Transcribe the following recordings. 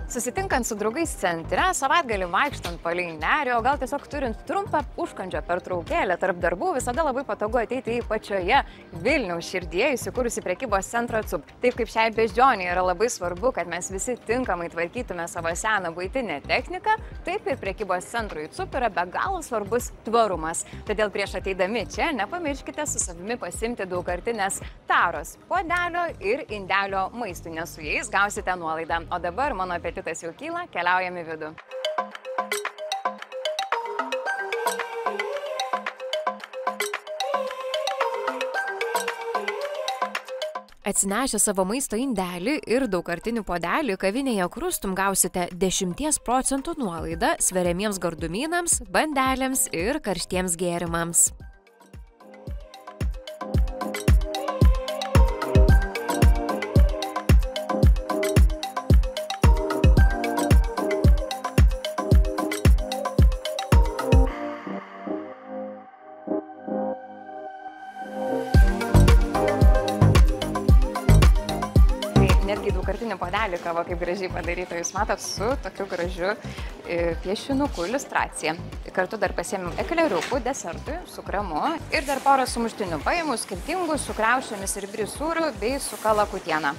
Susitinkant su draugais centre, savaitgalį vaikštant palei nerį, o gal tiesiog turint trumpą užkandžio pertraukėlę tarp darbų, visada labai patogu ateiti į pačioje Vilniaus širdyje įsikūrusi prekybos centrą CUP. Taip kaip šiai beždžioniai yra labai svarbu, kad mes visi tinkamai tvarkytume savo seną buitinę techniką, taip ir prekybos centrui CUP yra be galo svarbus tvarumas. Todėl prieš ateidami čia nepamirškite su savimi pasimti daugkartinės taros, puodelio ir indelio maistui, nes su jais gausite nuolaidą. O dabar mano apetitas jau kyla, keliaujame į vidų. Atsinešę savo maisto indelį ir daugkartinį puodelį, kavinėje Krustum gausite 10% nuolaidą sveriamiems gardumynams, bandelėms ir karštiems gėrimams. Netgi daugkartinį puodelį kava kaip gražiai padaryta, jūs matot, su tokiu gražiu piešinuku iliustracija. Kartu dar pasiėmėm ekleriukų desertui su kremu ir dar porą sumuštinių paėmų skirtingų su kriaušėmis ir brisūriu bei su kalakutiena.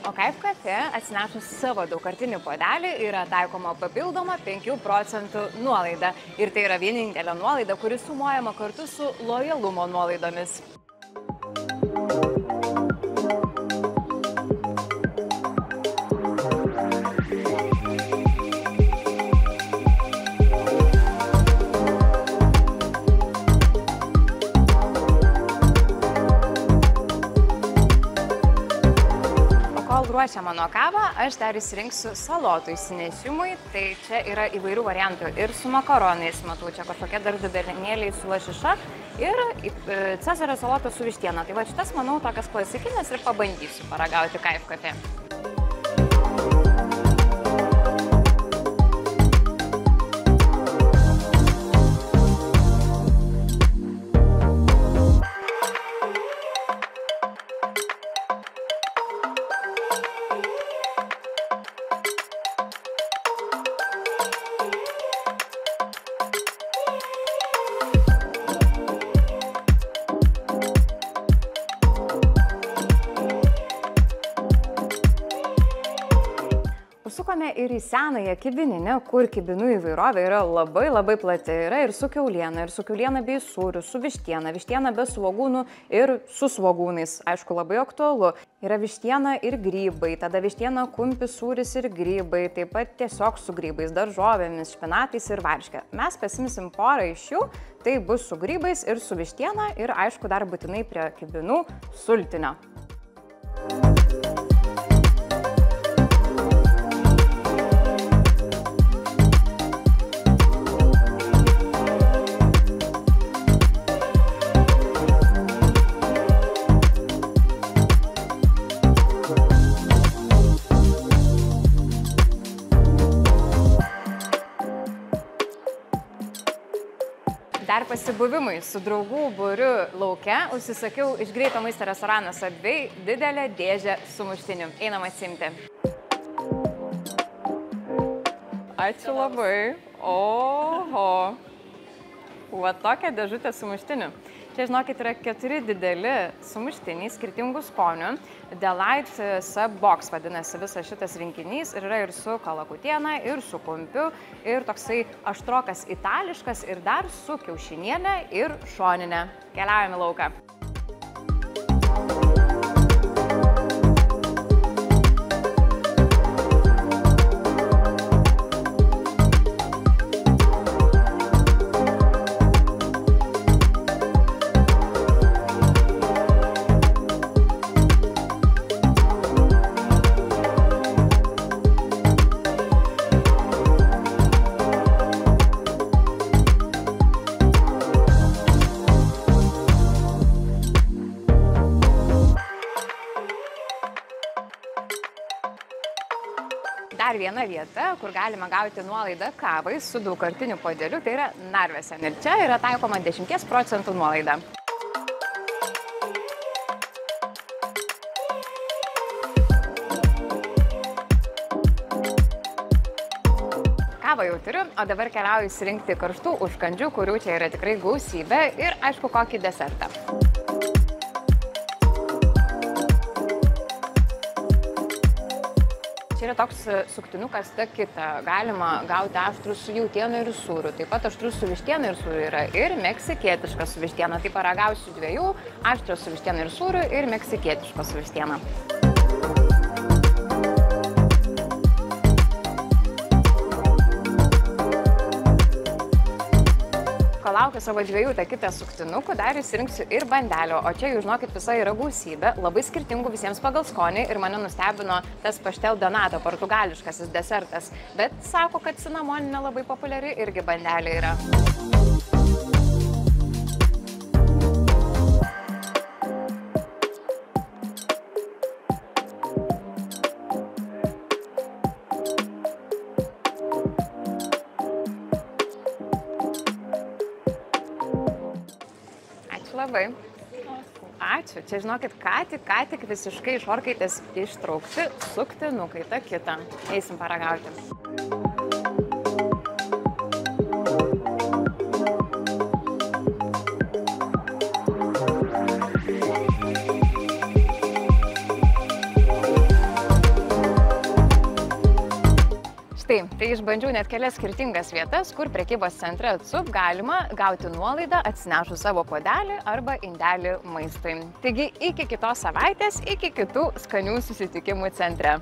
O Kaif Cafe atsinešus savo daugkartinį puodelį yra taikoma papildoma 5% nuolaida. Ir tai yra vienintelė nuolaida, kuri sumuojama kartu su lojalumo nuolaidomis. Kol ruošia mano kavą, aš dar įsirinksiu salotų įsinešimui. Tai čia yra įvairių variantų ir su makaronais, matau, čia kažkokie dar dubenėliai su lašiša ir cezario salotų su vištiena. Tai va šitas, manau, tokias klasikinės ir pabandysiu paragauti Kaif Cafe. Užsukome ir į senąją kibininę, kur kibinų įvairovė yra labai plati. Yra ir su kiauliena bei sūriu, su vištiena, vištiena be svogūnų ir su svogūnais. Aišku, labai aktualu. Yra vištiena ir grybai, tada vištiena, kumpis, sūris ir grybai, taip pat tiesiog su grybais, daržovėmis, špinatais ir varške. Mes pasimsim porą iš jų, tai bus su grybais ir su vištiena ir aišku dar būtinai prie kibinų sultinio. Dar pasibuvimui su draugų būriu lauke užsisakiau iš greito maisto restorano Subway didelę dėžę sumuštinių. Einam atsimti. Ačiū labai. Oho. Va tokia dėžutė sumuštinių. Čia, žinokit, yra 4 dideli sumuštiniai skirtingų skonių. Delight Sub Box vadinasi visas šitas rinkinys ir yra ir su kalakutiena, ir su kumpiu, ir toksai aštrokas itališkas, ir dar su kiaušinienė ir šoninė. Keliaujame į lauką. dar viena vieta, kur galima gauti nuolaidą kavai su daugkartiniu puodeliu, tai yra Narvesen. Ir čia yra taikoma 10% nuolaida. Kavą jau turiu, o dabar keliauju įsirinkti karštų užkandžių, kurių čia yra tikrai gausybė ir, aišku, kokį desertą. Čia yra toks suktinukas Takita. Galima gauti aštrų su jautiena ir sūriu. Taip pat aštrus su vištiena ir sūriu yra ir meksikietiškas su vištiena. Tai paragausiu dviejų, aštrios su vištiena ir sūriu ir meksikietiškos su vištiena. Laukiu savo dviejų Takita suktinukų, dar įsirinksiu ir bandelio, o čia, jūs žinokit, visa yra gausybė, labai skirtingų visiems pagal skonį ir mane nustebino tas pastel donato, portugališkasis desertas, bet sako, kad cinamoninė labai populiari irgi bandelė yra. Labai. Ačiū. Čia, žinokit, ką tik visiškai iš orkaitės ištraukti suktinukai Takita. Eisim paragauti. Štai, tai išbandžiau net kelias skirtingas vietas, kur prekybos centre Acup galima gauti nuolaidą atsinešus savo puodelį arba indelį maistui. Taigi iki kitos savaitės, iki kitų skanių susitikimų centre.